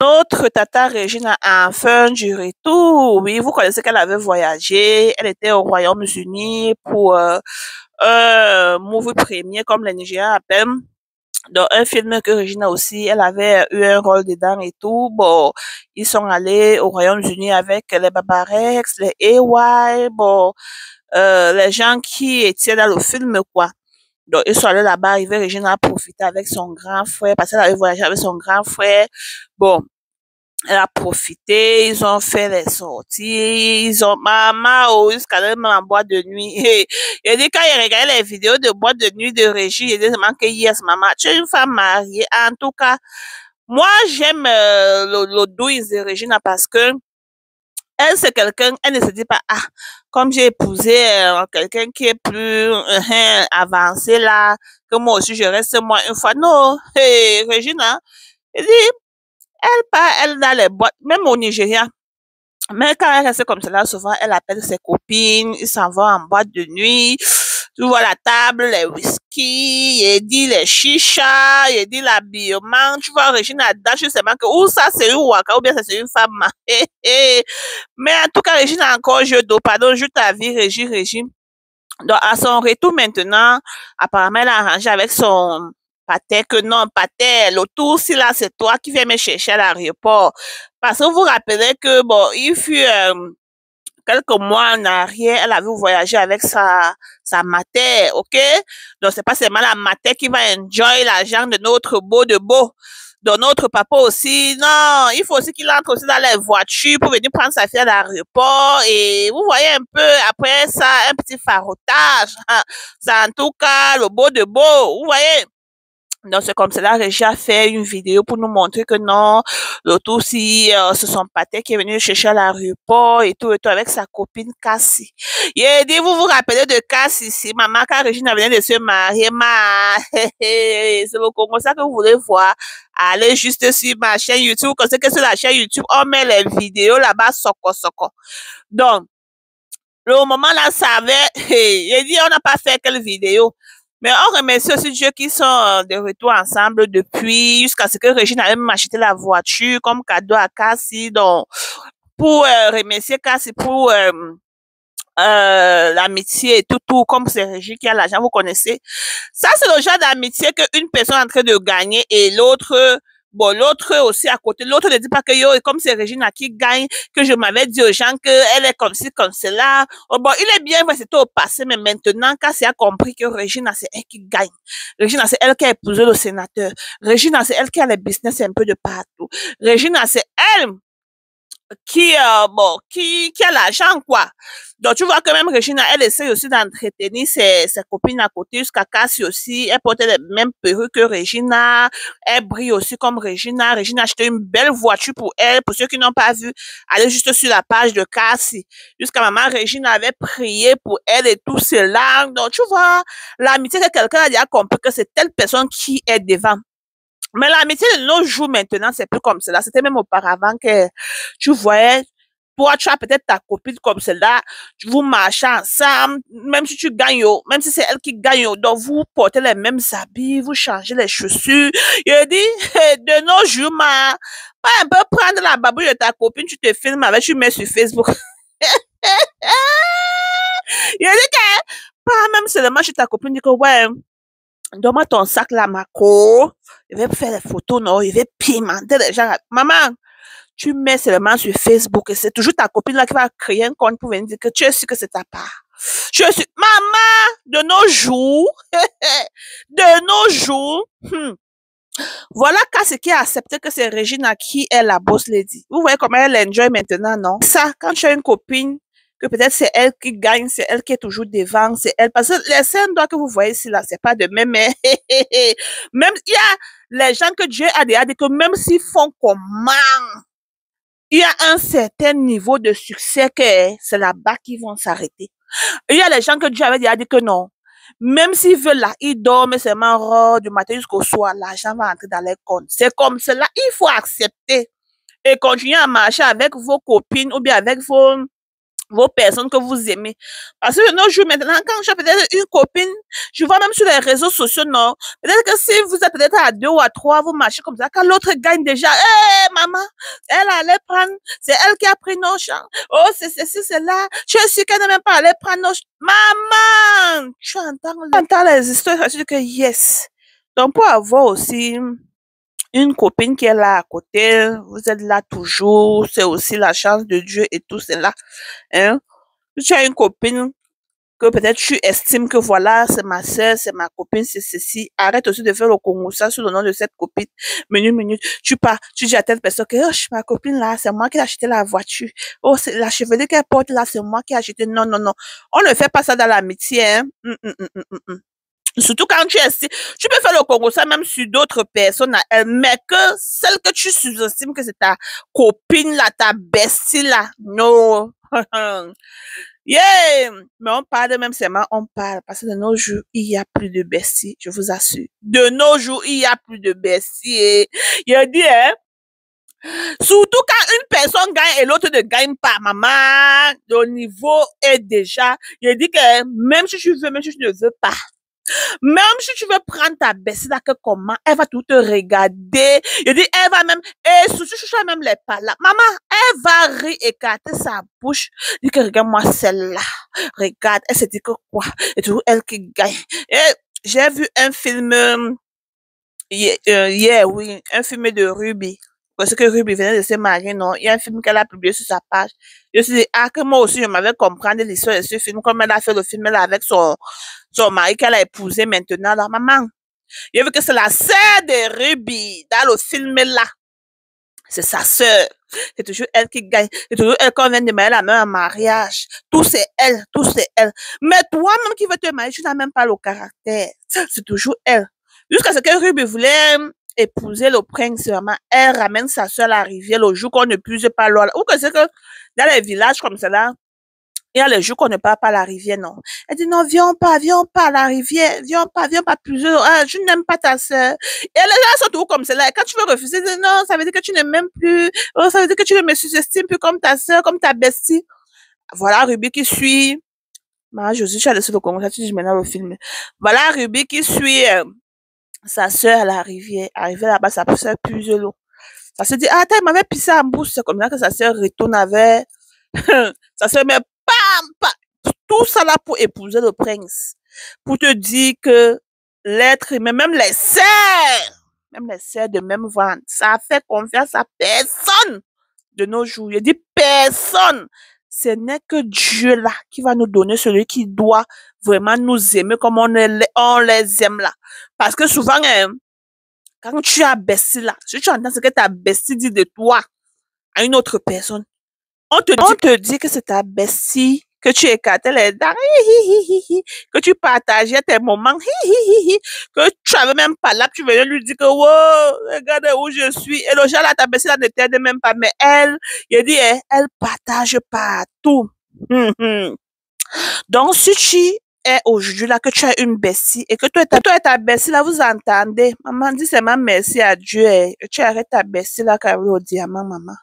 Notre tata Régine a enfin du retour. Oui, vous connaissez qu'elle avait voyagé. Elle était au Royaume-Uni pour un movie premier, comme les Nigériens appellent. Dans un film que Regina aussi, elle avait eu un rôle dedans et tout. Bon, ils sont allés au Royaume-Uni avec les Babarex, les AY, bon, les gens qui étaient dans le film, quoi. Donc, ils sont allés là-bas, arrivé, Regina a profité avec son grand frère, parce qu'elle avait voyagé avec son grand frère. Bon, elle a profité, ils ont fait les sorties, ils ont, maman, oh, jusqu'à même en boîte de nuit. Il dit, quand il regardait les vidéos de boîte de nuit de Régie, il dit seulement que yes, maman, tu es une femme mariée. En tout cas, moi, j'aime le douce de Regina parce que elle, c'est quelqu'un, elle ne se dit pas, ah, comme j'ai épousé quelqu'un qui est plus avancé là, que moi aussi je reste moi une fois. Non, hey, Regina, elle dit, elle part, elle dans les boîtes, même au Nigeria. Mais quand elle reste comme cela, souvent, elle appelle ses copines, ils s'en vont en boîte de nuit, tu vois la table, les whisky, il dit les chichas, il dit l'habillement, tu vois, Régine là-dedans, je sais pas que, ou ça c'est une waka, ou bien ça c'est une femme. Mais en tout cas, Régine a encore jeu d'eau, pardon, je t'avis, Régine. Donc, à son retour maintenant, apparemment, elle a arrangé avec son pâté que non, pâté, le tour, si là, c'est toi qui viens me chercher à l'aéroport. Parce que vous vous rappelez que, bon, il fut quelques mois en arrière, elle avait voyagé avec sa mater, ok? Donc, c'est pas seulement la mater qui va enjoy l'argent de notre beau de beau. Donc, notre papa aussi, non, il faut aussi qu'il entre aussi dans les voitures pour venir prendre sa fille à l'aéroport. Et vous voyez un peu, après ça, un petit farotage. C'est en tout cas le beau de beau, vous voyez? Donc, c'est comme cela, Régie a fait une vidéo pour nous montrer que non, l'autre aussi, c'est son pâté qui est venu le chercher à l'aéroport et tout, avec sa copine Cassie. Il a dit, vous vous rappelez de Cassie ici, maman, quand Régine venait de se marier, c'est le Congo, ça que vous voulez voir. Allez juste sur ma chaîne YouTube, comme c'est que sur la chaîne YouTube, on met les vidéos là-bas, soko. Donc, le moment là, ça avait, il a dit, on n'a pas fait quelle vidéo. Mais on remercie aussi Dieu qui sont de retour ensemble depuis, jusqu'à ce que Régine a même acheté la voiture comme cadeau à Cassie. Donc, pour remercier Cassie pour l'amitié et tout, comme c'est Régine qui a l'argent, vous connaissez. Ça, c'est le genre d'amitié qu'une personne est en train de gagner et l'autre, bon, l'autre aussi à côté, l'autre ne dit pas que yo, comme c'est Régine qui gagne, que je m'avais dit aux gens qu'elle est comme ci, comme cela. Oh, bon, il est bien, c'était au passé, mais maintenant, quand c'est a compris que Régine, c'est elle qui gagne. Régine, c'est elle qui a épousé le sénateur. Régine, c'est elle qui a les business un peu de partout. Régine, c'est elle qui, bon, qui a l'argent, quoi. Donc, tu vois que même Regina, elle essaie aussi d'entretenir ses copines à côté, jusqu'à Cassie aussi. Elle portait les mêmes perruques que Regina. Elle brille aussi comme Regina. Regina a acheté une belle voiture pour elle. Pour ceux qui n'ont pas vu, allez juste sur la page de Cassie. Jusqu'à maman Regina avait prié pour elle et tout cela. Donc, tu vois, l'amitié que quelqu'un a déjà compris que c'est telle personne qui est devant. Mais l'amitié de nos jours maintenant, c'est plus comme cela. C'était même auparavant que tu voyais, toi, tu as peut-être ta copine comme celle-là, vous marchez ensemble, même si tu gagnes, même si c'est elle qui gagne, donc vous portez les mêmes habits, vous changez les chaussures. Je dis, de nos jours, pas un peu prendre la babouille de ta copine, tu te filmes avec, tu mets sur Facebook. Je dis que, pas même seulement chez ta copine, dit que, ouais, donne-moi ton sac là, Marco. Je vais faire des photos, non, je vais pimenter les gens. Maman, tu mets seulement sur Facebook et c'est toujours ta copine là qui va créer un compte pour venir dire que tu es sûr que c'est ta part. Je suis, maman, de nos jours, voilà qu'à ce qui a accepté que c'est Regina qui est la boss lady. Vous voyez comment elle enjoy maintenant, non? Ça, quand tu as une copine, que peut-être c'est elle qui gagne, c'est elle qui est toujours devant, c'est elle. Parce que les scènes que vous voyez ici, là, c'est pas de même, mais même, il y a les gens que Dieu a déjà dit que même s'ils font comment, il y a un certain niveau de succès que c'est là-bas qu'ils vont s'arrêter. Il y a les gens que Dieu avait déjà dit que non. Même s'ils veulent là, ils dorment seulement du matin jusqu'au soir, l'argent va entrer dans les comptes. C'est comme cela, il faut accepter et continuer à marcher avec vos copines ou bien avec vos personnes que vous aimez. Parce que de nos jours, maintenant, quand j'ai peut-être une copine, je vois même sur les réseaux sociaux, non, peut-être que si vous êtes peut-être à 2 ou à 3, vous marchez comme ça, quand l'autre gagne déjà, hé, maman, allée prendre, c'est elle qui a pris nos champs. Oh, c'est ceci, c'est là. Je suis qu'elle n'est même pas allée prendre nos champs. Maman! Tu entends les histoires, tu dis que yes. Donc, pour avoir aussi une copine qui est là à côté, vous êtes là toujours, c'est aussi la chance de Dieu et tout cela. Hein? Si tu as une copine que peut-être tu estimes que voilà, c'est ma soeur, c'est ma copine, c'est ceci. Arrête aussi de faire le Congo ça sous le nom de cette copine. Minute, tu pars, tu dis à telle personne que, oh, ma copine là, c'est moi qui ai acheté la voiture. Oh, c'est la chevelure qu'elle porte là, c'est moi qui ai acheté. Non, non, non. On ne fait pas ça dans l'amitié, hein. Surtout quand tu estimes, tu peux faire le Congo ça même sur d'autres personnes, mais que celle que tu sous-estimes que c'est ta copine là, ta bestie là. Non. Yeah! Mais on parle de même seulement, on parle. Parce que de nos jours, il n'y a plus de bestie, je vous assure. De nos jours, il n'y a plus de bestie. Et il dit, hein, surtout quand une personne gagne et l'autre ne gagne pas, maman, le niveau est déjà, il dit que même si tu veux, même si tu ne veux pas, même si tu veux prendre ta bestie là, que comment, elle va tout te regarder. Il dit, elle va même, et surtout, tu as même les pas là. Maman, elle va rire, écarter sa bouche. Il dit que regarde-moi celle-là. Regarde, elle se dit que quoi? Et toujours elle qui gagne. Et j'ai vu un film, oui, un film de Ruby. Parce que Ruby venait de se marier, non? Il y a un film qu'elle a publié sur sa page. Je me suis dit, ah, que moi aussi, je m'avais compris l'histoire de ce film, comme elle a fait le film là avec son mari qu'elle a épousé maintenant. Alors, maman, j'ai vu que c'est la sœur de Ruby dans le film là. C'est sa sœur. C'est toujours elle qui gagne. C'est toujours elle qu'on vient de marier la main en mariage. Tout c'est elle, tout c'est elle. Mais toi-même qui veux te marier, tu n'as même pas le caractère. C'est toujours elle. Jusqu'à ce que Ruby voulait épouser le prince, vraiment, elle ramène sa soeur à la rivière le jour qu'on ne puise pas l'eau. Ou que c'est que dans les villages comme cela, il y a les jours qu'on ne part pas à la rivière, non. Elle dit, non, viens pas à la rivière, viens pas plusieurs. Ah, je n'aime pas ta soeur. Et les gens sont toujours comme cela. Et quand tu veux refuser, dis, non, ça veut dire que tu ne m'aimes plus. Oh, ça veut dire que tu ne me sous-estimes plus comme ta soeur, comme ta bestie. Voilà Ruby qui suit. Je suis allée sur le Congo, ça tu dis maintenant le film. Voilà Ruby qui suit sa soeur à la rivière. Arrivé là-bas, sa soeur puise l'eau. Ça se dit, ah, il m'avait pissé en bouche. C'est comme ça que sa soeur retourne avec. Ça se met tout ça là pour épouser le prince. Pour te dire que l'être humain, même les sœurs de même ventre, ça fait confiance à personne de nos jours. Je dis personne. Ce n'est que Dieu là qui va nous donner celui qui doit vraiment nous aimer comme on les aime là. Parce que souvent, quand tu as bestie là, si tu entends ce que ta bestie dit de toi à une autre personne, on te dit que c'est ta bestie, que tu écartais les dents, que tu partageais tes moments, que tu avais même pas là, tu venais lui dire que, wow, regarde où je suis. Et le genre là, ta bestie là ne t'aide même pas, mais elle, il dit, elle partage partout. Donc, si tu es aujourd'hui là, que tu as une bestie et que toi et ta bestie là, vous entendez, maman dit seulement merci à Dieu, et tu arrêtes ta bestie là, car au diamant, maman.